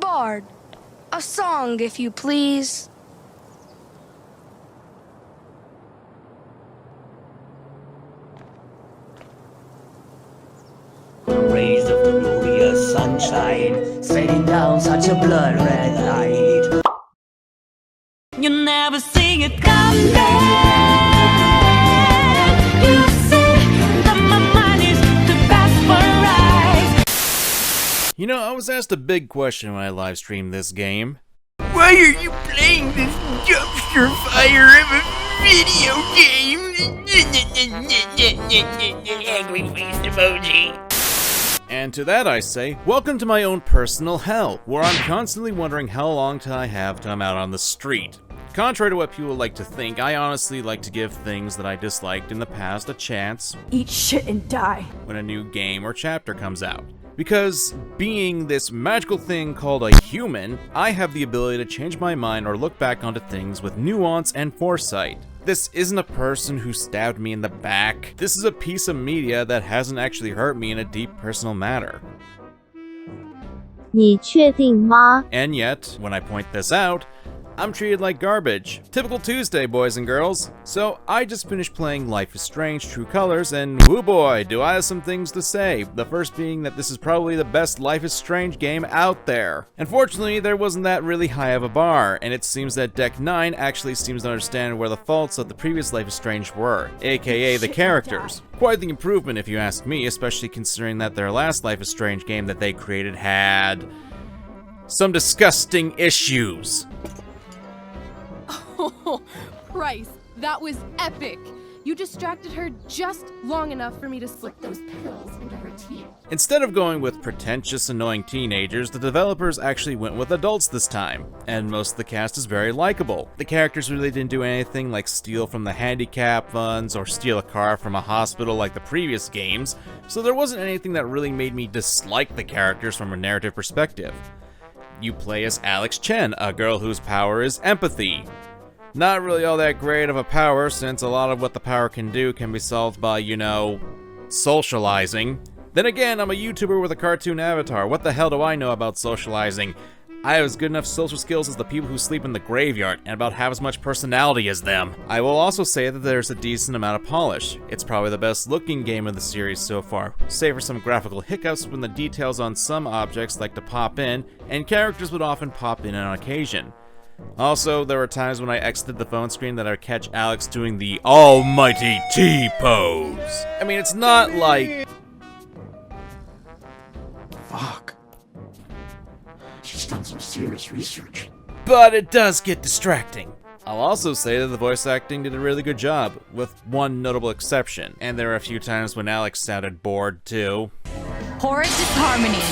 Bard, a song, if you please. Rays of glorious sunshine, sailing down such a blood red light. You never see it coming. You say that my mind is the best for eyes. You know, I was asked a big question when I live streamed this game. Why are you playing this dumpster fire of a video game? Angry face emoji. And to that I say, welcome to my own personal hell, where I'm constantly wondering how long till I have till I'm out on the street. Contrary to what people like to think, I honestly like to give things that I disliked in the past a chance. Eat shit and die. When a new game or chapter comes out. Because, being this magical thing called a human, I have the ability to change my mind or look back onto things with nuance and foresight. This isn't a person who stabbed me in the back. This is a piece of media that hasn't actually hurt me in a deep personal matter. 你确定吗? And yet, when I point this out, I'm treated like garbage. Typical Tuesday, boys and girls. So, I just finished playing Life is Strange True Colors, and whoo boy, do I have some things to say. The first being that this is probably the best Life is Strange game out there. Unfortunately, there wasn't that really high of a bar, and it seems that Deck 9 actually seems to understand where the faults of the previous Life is Strange were, aka the characters. Quite the improvement if you ask me, especially considering that their last Life is Strange game that they created had some disgusting issues. Oh, Price, that was epic. You distracted her just long enough for me to slip those pills into her tea. Instead of going with pretentious, annoying teenagers, the developers actually went with adults this time, and most of the cast is very likable. The characters really didn't do anything like steal from the handicap funds or steal a car from a hospital like the previous games, so there wasn't anything that really made me dislike the characters from a narrative perspective. You play as Alex Chen, a girl whose power is empathy. Not really all that great of a power, since a lot of what the power can do can be solved by, you know, socializing. Then again, I'm a YouTuber with a cartoon avatar. What the hell do I know about socializing? I have as good enough social skills as the people who sleep in the graveyard, and about half as much personality as them. I will also say that there's a decent amount of polish. It's probably the best looking game of the series so far, save for some graphical hiccups when the details on some objects like to pop in, and characters would often pop in on occasion. Also, there were times when I exited the phone screen that I would catch Alex doing the almighty T-pose. I mean, it's not like... Fuck. She's done some serious research. But it does get distracting. I'll also say that the voice acting did a really good job, with one notable exception. And there were a few times when Alex sounded bored, too. Horrid disharmony.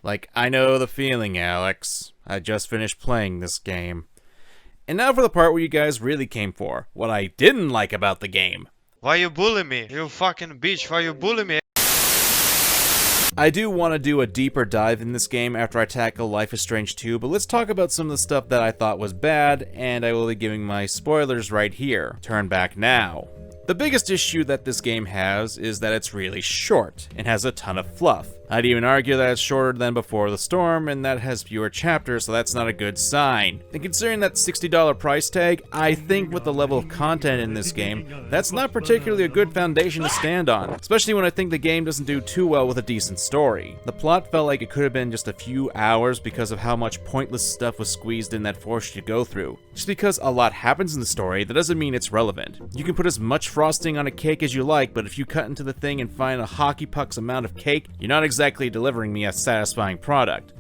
Like, I know the feeling, Alex. I just finished playing this game. And now for the part where you guys really came for. What I didn't like about the game. Why you bully me? You fucking bitch, why you bully me? I do want to do a deeper dive in this game after I tackle Life is Strange 2, but let's talk about some of the stuff that I thought was bad, and I will be giving my spoilers right here. Turn back now. The biggest issue that this game has is that it's really short, and has a ton of fluff. I'd even argue that it's shorter than Before the Storm, and that has fewer chapters, so that's not a good sign. And considering that $60 price tag, I think with the level of content in this game, that's not particularly a good foundation to stand on, especially when I think the game doesn't do too well with a decent story. The plot felt like it could have been just a few hours because of how much pointless stuff was squeezed in that forced you to go through. Just because a lot happens in the story, that doesn't mean it's relevant. You can put as much frosting on a cake as you like, but if you cut into the thing and find a hockey puck's amount of cake, you're not exactly delivering me a satisfying product.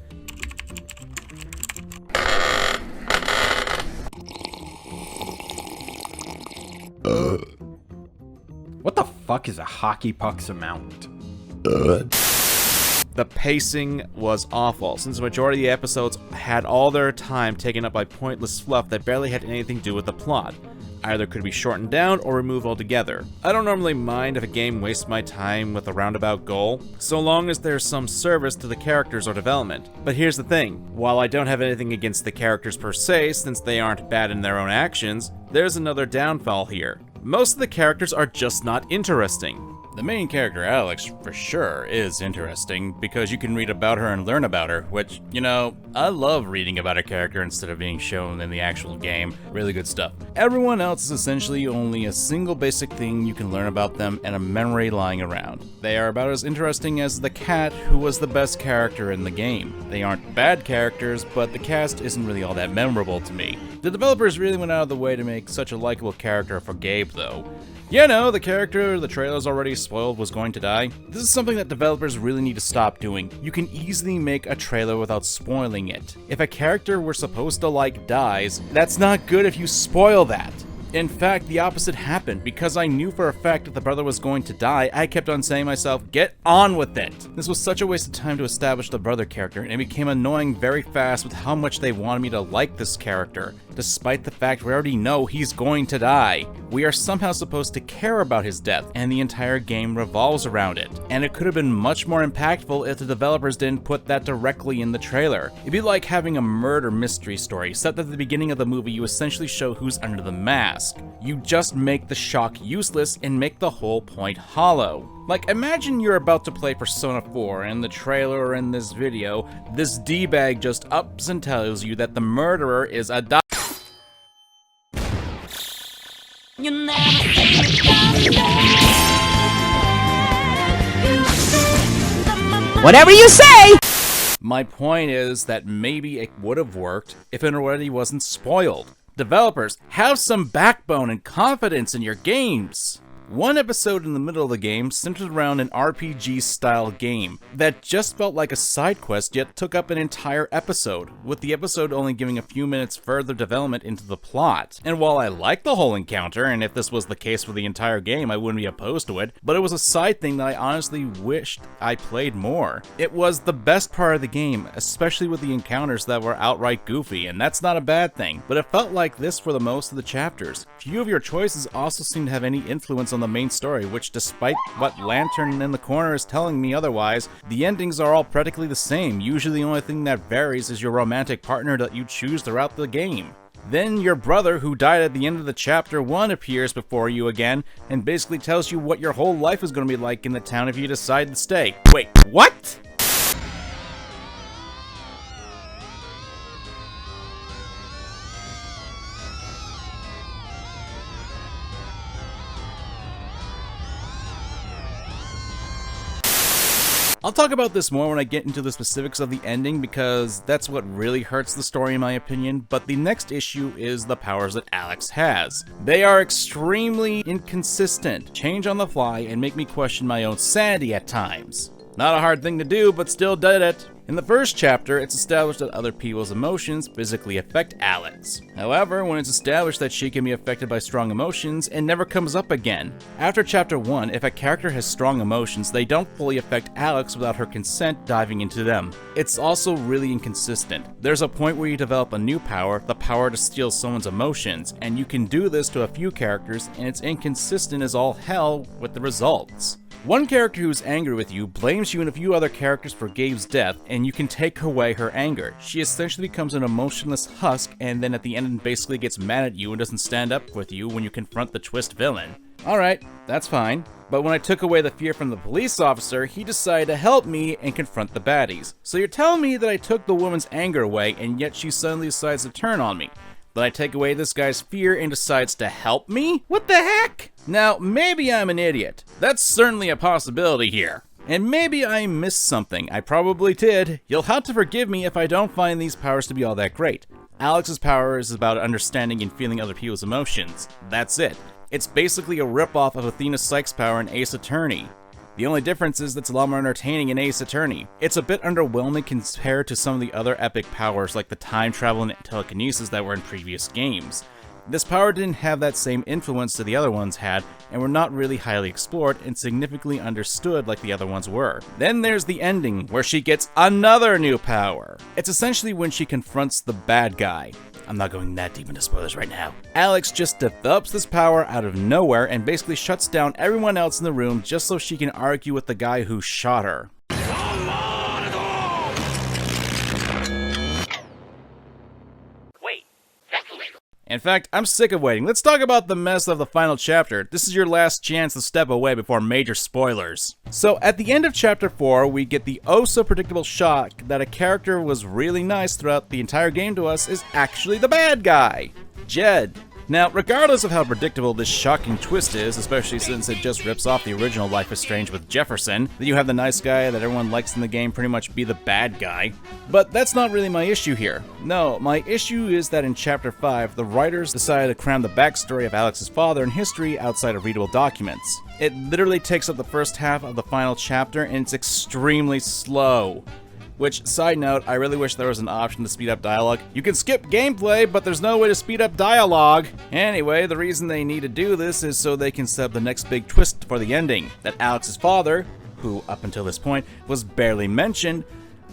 What the fuck is a hockey puck's amount? The pacing was awful, since the majority of the episodes had all their time taken up by pointless fluff that barely had anything to do with the plot. Either could be shortened down or removed altogether. I don't normally mind if a game wastes my time with a roundabout goal, so long as there's some service to the characters or development. But here's the thing, while I don't have anything against the characters per se, since they aren't bad in their own actions, there's another downfall here. Most of the characters are just not interesting. The main character, Alex, for sure, is interesting, because you can read about her and learn about her, which, you know, I love reading about a character instead of being shown in the actual game. Really good stuff. Everyone else is essentially only a single basic thing you can learn about them and a memory lying around. They are about as interesting as the cat, who was the best character in the game. They aren't bad characters, but the cast isn't really all that memorable to me. The developers really went out of the way to make such a likable character for Gabe, though. You know, the character the trailer's already spoiled was going to die. This is something that developers really need to stop doing. You can easily make a trailer without spoiling it. If a character we're supposed to like dies, that's not good if you spoil that. In fact, the opposite happened. Because I knew for a fact that the brother was going to die, I kept on saying to myself, get on with it! This was such a waste of time to establish the brother character, and it became annoying very fast with how much they wanted me to like this character, despite the fact we already know he's going to die. We are somehow supposed to care about his death, and the entire game revolves around it. And it could have been much more impactful if the developers didn't put that directly in the trailer. It'd be like having a murder mystery story, except at the beginning of the movie you essentially show who's under the mask. You just make the shock useless and make the whole point hollow. Like, imagine you're about to play Persona 4, and in the trailer or in this video, this D-bag just ups and tells you that the murderer is a You never see me coming. Whatever you say! My point is that maybe it would have worked if it already wasn't spoiled. Developers, have some backbone and confidence in your games! One episode in the middle of the game centered around an RPG-style game that just felt like a side quest yet took up an entire episode, with the episode only giving a few minutes further development into the plot. And while I liked the whole encounter, and if this was the case for the entire game I wouldn't be opposed to it, but it was a side thing that I honestly wished I played more. It was the best part of the game, especially with the encounters that were outright goofy, and that's not a bad thing, but it felt like this for the most of the chapters. Few of your choices also seem to have any influence on the main story, which despite what Lantern in the corner is telling me otherwise, the endings are all practically the same. Usually the only thing that varies is your romantic partner that you choose throughout the game. Then your brother, who died at the end of the chapter 1, appears before you again and basically tells you what your whole life is going to be like in the town if you decide to stay. Wait, what? I'll talk about this more when I get into the specifics of the ending, because that's what really hurts the story in my opinion, but the next issue is the powers that Alex has. They are extremely inconsistent, change on the fly, and make me question my own sanity at times. Not a hard thing to do, but still did it. In the first chapter, it's established that other people's emotions physically affect Alex. However, when it's established that she can be affected by strong emotions, it never comes up again. After chapter 1, if a character has strong emotions, they don't fully affect Alex without her consent diving into them. It's also really inconsistent. There's a point where you develop a new power, the power to steal someone's emotions, and you can do this to a few characters, and it's inconsistent as all hell with the results. One character who's angry with you blames you and a few other characters for Gabe's death, and you can take away her anger. She essentially becomes an emotionless husk, and then at the end basically gets mad at you and doesn't stand up with you when you confront the twist villain. Alright, that's fine. But when I took away the fear from the police officer, he decided to help me and confront the baddies. So you're telling me that I took the woman's anger away, and yet she suddenly decides to turn on me. Then I take away this guy's fear and decides to help me? What the heck? Now, maybe I'm an idiot. That's certainly a possibility here. And maybe I missed something. I probably did. You'll have to forgive me if I don't find these powers to be all that great. Alex's power is about understanding and feeling other people's emotions. That's it. It's basically a ripoff of Athena Sykes' power in Ace Attorney. The only difference is that it's a lot more entertaining in Ace Attorney. It's a bit underwhelming compared to some of the other epic powers like the time travel and telekinesis that were in previous games. This power didn't have that same influence that the other ones had, and were not really highly explored and significantly understood like the other ones were. Then there's the ending, where she gets another new power. It's essentially when she confronts the bad guy. I'm not going that deep into spoilers right now. Alex just develops this power out of nowhere and basically shuts down everyone else in the room just so she can argue with the guy who shot her. In fact, I'm sick of waiting. Let's talk about the mess of the final chapter. This is your last chance to step away before major spoilers. So, at the end of chapter 4, we get the oh-so-predictable shock that a character was really nice throughout the entire game to us is actually the bad guy, Jed. Now, regardless of how predictable this shocking twist is, especially since it just rips off the original Life is Strange with Jefferson, that you have the nice guy that everyone likes in the game pretty much be the bad guy. But that's not really my issue here. No, my issue is that in Chapter 5, the writers decided to cram the backstory of Alex's father and history outside of readable documents. It literally takes up the first half of the final chapter, and it's extremely slow. Which, side note, I really wish there was an option to speed up dialogue. You can skip gameplay, but there's no way to speed up dialogue. Anyway, the reason they need to do this is so they can set up the next big twist for the ending. That Alex's father, who up until this point was barely mentioned,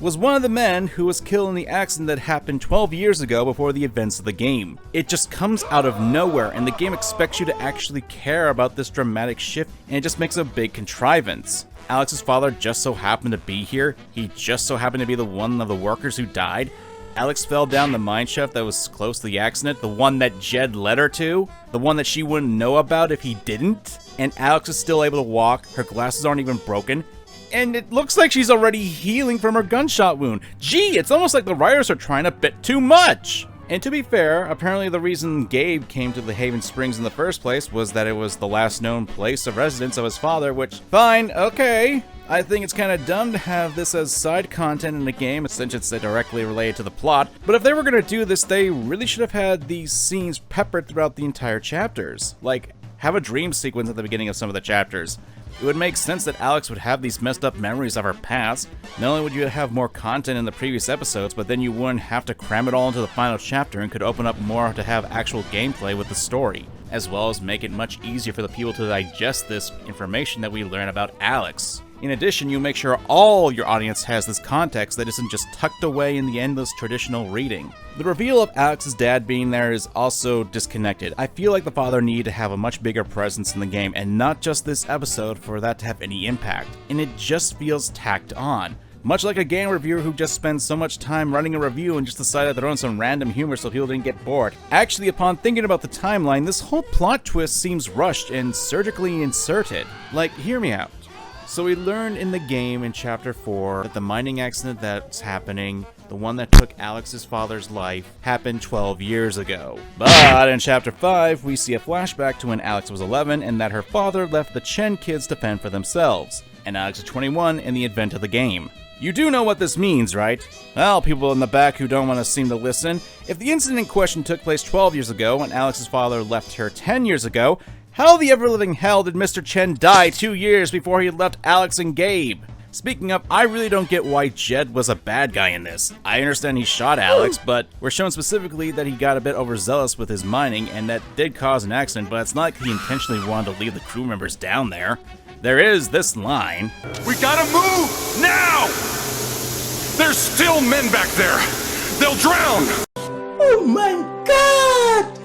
was one of the men who was killed in the accident that happened 12 years ago before the events of the game. It just comes out of nowhere, and the game expects you to actually care about this dramatic shift, and it just makes a big contrivance. Alex's father just so happened to be here. He just so happened to be the one of the workers who died. Alex fell down the mine shaft that was close to the accident, the one that Jed led her to, the one that she wouldn't know about if he didn't. And Alex is still able to walk, her glasses aren't even broken, and it looks like she's already healing from her gunshot wound. Gee, it's almost like the writers are trying a bit too much! And to be fair, apparently the reason Gabe came to the Haven Springs in the first place was that it was the last known place of residence of his father, which, fine, okay. I think it's kind of dumb to have this as side content in the game, since it's directly related to the plot, but if they were going to do this, they really should have had these scenes peppered throughout the entire chapters. Like, have a dream sequence at the beginning of some of the chapters. It would make sense that Alex would have these messed up memories of her past. Not only would you have more content in the previous episodes, but then you wouldn't have to cram it all into the final chapter and could open up more to have actual gameplay with the story, as well as make it much easier for the people to digest this information that we learn about Alex. In addition, you make sure all your audience has this context that isn't just tucked away in the endless traditional reading. The reveal of Alex's dad being there is also disconnected. I feel like the father needed to have a much bigger presence in the game, and not just this episode for that to have any impact, and it just feels tacked on. Much like a game reviewer who just spends so much time running a review and just decided to throw in some random humor so people didn't get bored. Actually, upon thinking about the timeline, this whole plot twist seems rushed and surgically inserted. Like, hear me out. So we learned in the game in Chapter 4 that the mining accident that's happening, the one that took Alex's father's life, happened 12 years ago. But in Chapter 5, we see a flashback to when Alex was 11 and that her father left the Chen kids to fend for themselves, and Alex is 21 in the event of the game. You do know what this means, right? Well, people in the back who don't want to seem to listen, if the incident in question took place 12 years ago and Alex's father left her 10 years ago, how the ever-living hell did Mr. Chen die 2 years before he left Alex and Gabe? Speaking of, I really don't get why Jed was a bad guy in this. I understand he shot Alex, but we're shown specifically that he got a bit overzealous with his mining, and that did cause an accident, but it's not like he intentionally wanted to leave the crew members down there. There is this line. We gotta move! Now! There's still men back there! They'll drown! Oh my god!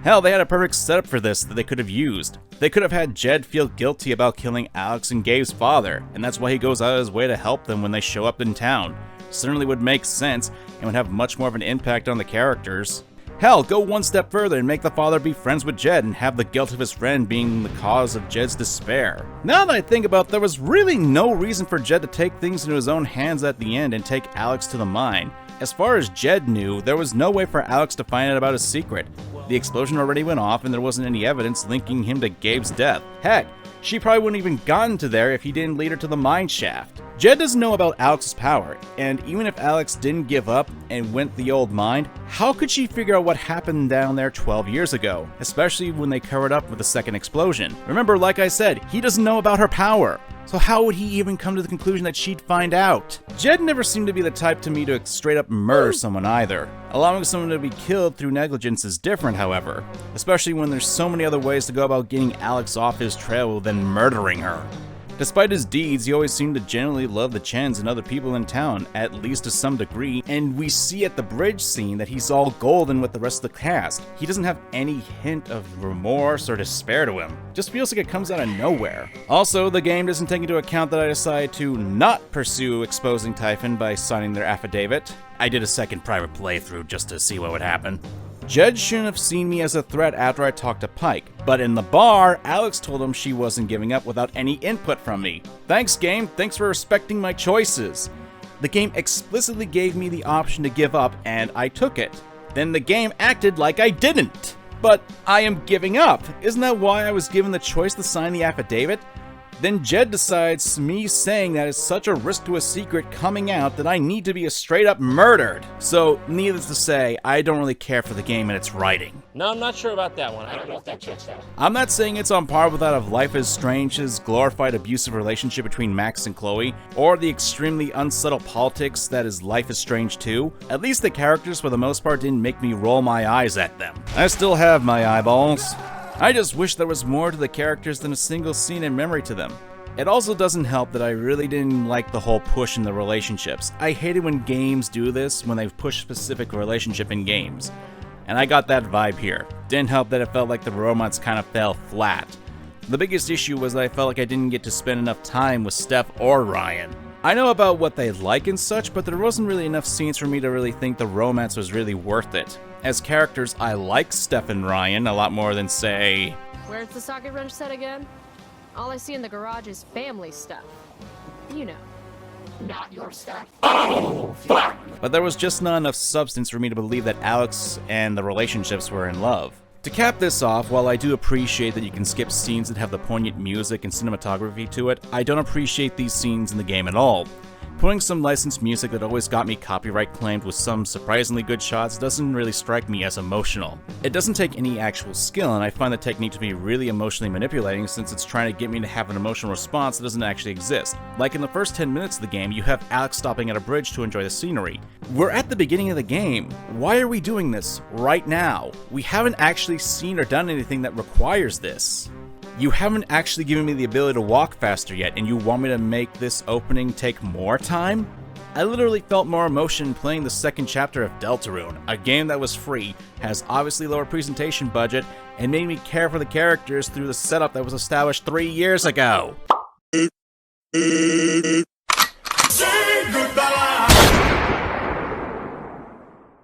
Hell, they had a perfect setup for this that they could have used. They could have had Jed feel guilty about killing Alex and Gabe's father, and that's why he goes out of his way to help them when they show up in town. Certainly would make sense, and would have much more of an impact on the characters. Hell, go one step further and make the father be friends with Jed and have the guilt of his friend being the cause of Jed's despair. Now that I think about it, there was really no reason for Jed to take things into his own hands at the end and take Alex to the mine. As far as Jed knew, there was no way for Alex to find out about his secret. The explosion already went off and there wasn't any evidence linking him to Gabe's death. Heck, she probably wouldn't even gotten to there if he didn't lead her to the mine shaft. Jed doesn't know about Alex's power, and even if Alex didn't give up and went the old mine, how could she figure out what happened down there 12 years ago, especially when they covered up with the second explosion? Remember, like I said, he doesn't know about her power. So how would he even come to the conclusion that she'd find out? Jed never seemed to be the type to me to straight up murder someone either. Allowing someone to be killed through negligence is different, however, especially when there's so many other ways to go about getting Alex off his trail than murdering her. Despite his deeds, he always seemed to genuinely love the Chens and other people in town, at least to some degree, and we see at the bridge scene that he's all golden with the rest of the cast. He doesn't have any hint of remorse or despair to him. Just feels like it comes out of nowhere. Also, the game doesn't take into account that I decided to not pursue exposing Typhon by signing their affidavit. I did a second private playthrough just to see what would happen. Jed shouldn't have seen me as a threat after I talked to Pike, but in the bar, Alex told him she wasn't giving up without any input from me. Thanks, game. Thanks for respecting my choices. The game explicitly gave me the option to give up, and I took it. Then the game acted like I didn't. But I am giving up. Isn't that why I was given the choice to sign the affidavit? Then Jed decides me saying that is such a risk to a secret coming out that I need to be straight up murdered. So, needless to say, I don't really care for the game and its writing. No, I'm not sure about that one. I don't know if that checks out. I'm not saying it's on par with that of Life is Strange's glorified abusive relationship between Max and Chloe, or the extremely unsubtle politics that is Life is Strange 2. At least the characters, for the most part, didn't make me roll my eyes at them. I still have my eyeballs. I just wish there was more to the characters than a single scene in memory to them. It also doesn't help that I really didn't like the whole push in the relationships. I hate it when games do this, when they push specific relationship in games. And I got that vibe here. Didn't help that it felt like the romance kind of fell flat. The biggest issue was that I felt like I didn't get to spend enough time with Steph or Ryan. I know about what they like and such, but there wasn't really enough scenes for me to really think the romance was really worth it. As characters, I like Steph and Ryan a lot more than, say... Where's the socket wrench set again? All I see in the garage is family stuff. You know. Not your stuff. Oh, fuck! But there was just not enough substance for me to believe that Alex and the relationships were in love. To cap this off, while I do appreciate that you can skip scenes that have the poignant music and cinematography to it, I don't appreciate these scenes in the game at all. Putting some licensed music that always got me copyright claimed with some surprisingly good shots doesn't really strike me as emotional. It doesn't take any actual skill, and I find the technique to be really emotionally manipulating since it's trying to get me to have an emotional response that doesn't actually exist. Like in the first 10 minutes of the game, you have Alex stopping at a bridge to enjoy the scenery. We're at the beginning of the game. Why are we doing this right now? We haven't actually seen or done anything that requires this. You haven't actually given me the ability to walk faster yet, and you want me to make this opening take more time? I literally felt more emotion playing the second chapter of Deltarune, a game that was free, has obviously lower presentation budget, and made me care for the characters through the setup that was established 3 years ago. Say goodbye!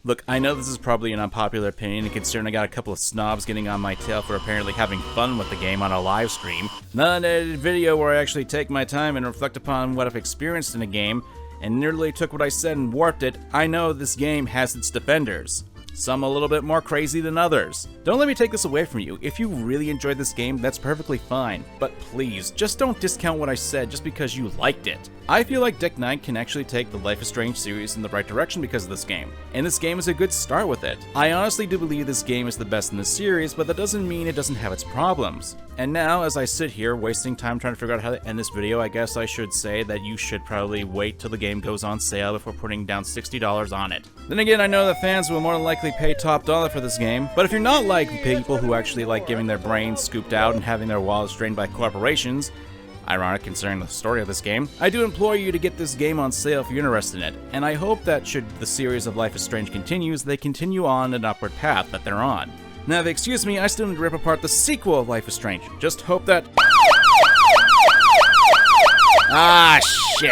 Look, I know this is probably an unpopular opinion, and considering I got a couple of snobs getting on my tail for apparently having fun with the game on a live stream, not an edited video where I actually take my time and reflect upon what I've experienced in a game, and nearly took what I said and warped it, I know this game has its defenders. Some a little bit more crazy than others. Don't let me take this away from you. If you really enjoyed this game, that's perfectly fine. But please, just don't discount what I said just because you liked it. I feel like Deck Knight can actually take the Life is Strange series in the right direction because of this game, and this game is a good start with it. I honestly do believe this game is the best in the series, but that doesn't mean it doesn't have its problems. And now, as I sit here wasting time trying to figure out how to end this video, I guess I should say that you should probably wait till the game goes on sale before putting down $60 on it. Then again, I know that fans will more than likely pay top dollar for this game, but if you're not like people who actually like getting their brains scooped out and having their wallets drained by corporations, ironic considering the story of this game, I do implore you to get this game on sale if you're interested in it, and I hope that should the series of Life is Strange continues, they continue on an upward path that they're on. Now, if you excuse me, I still need to rip apart the sequel of Life is Strange. Just hope that... Ah, shit!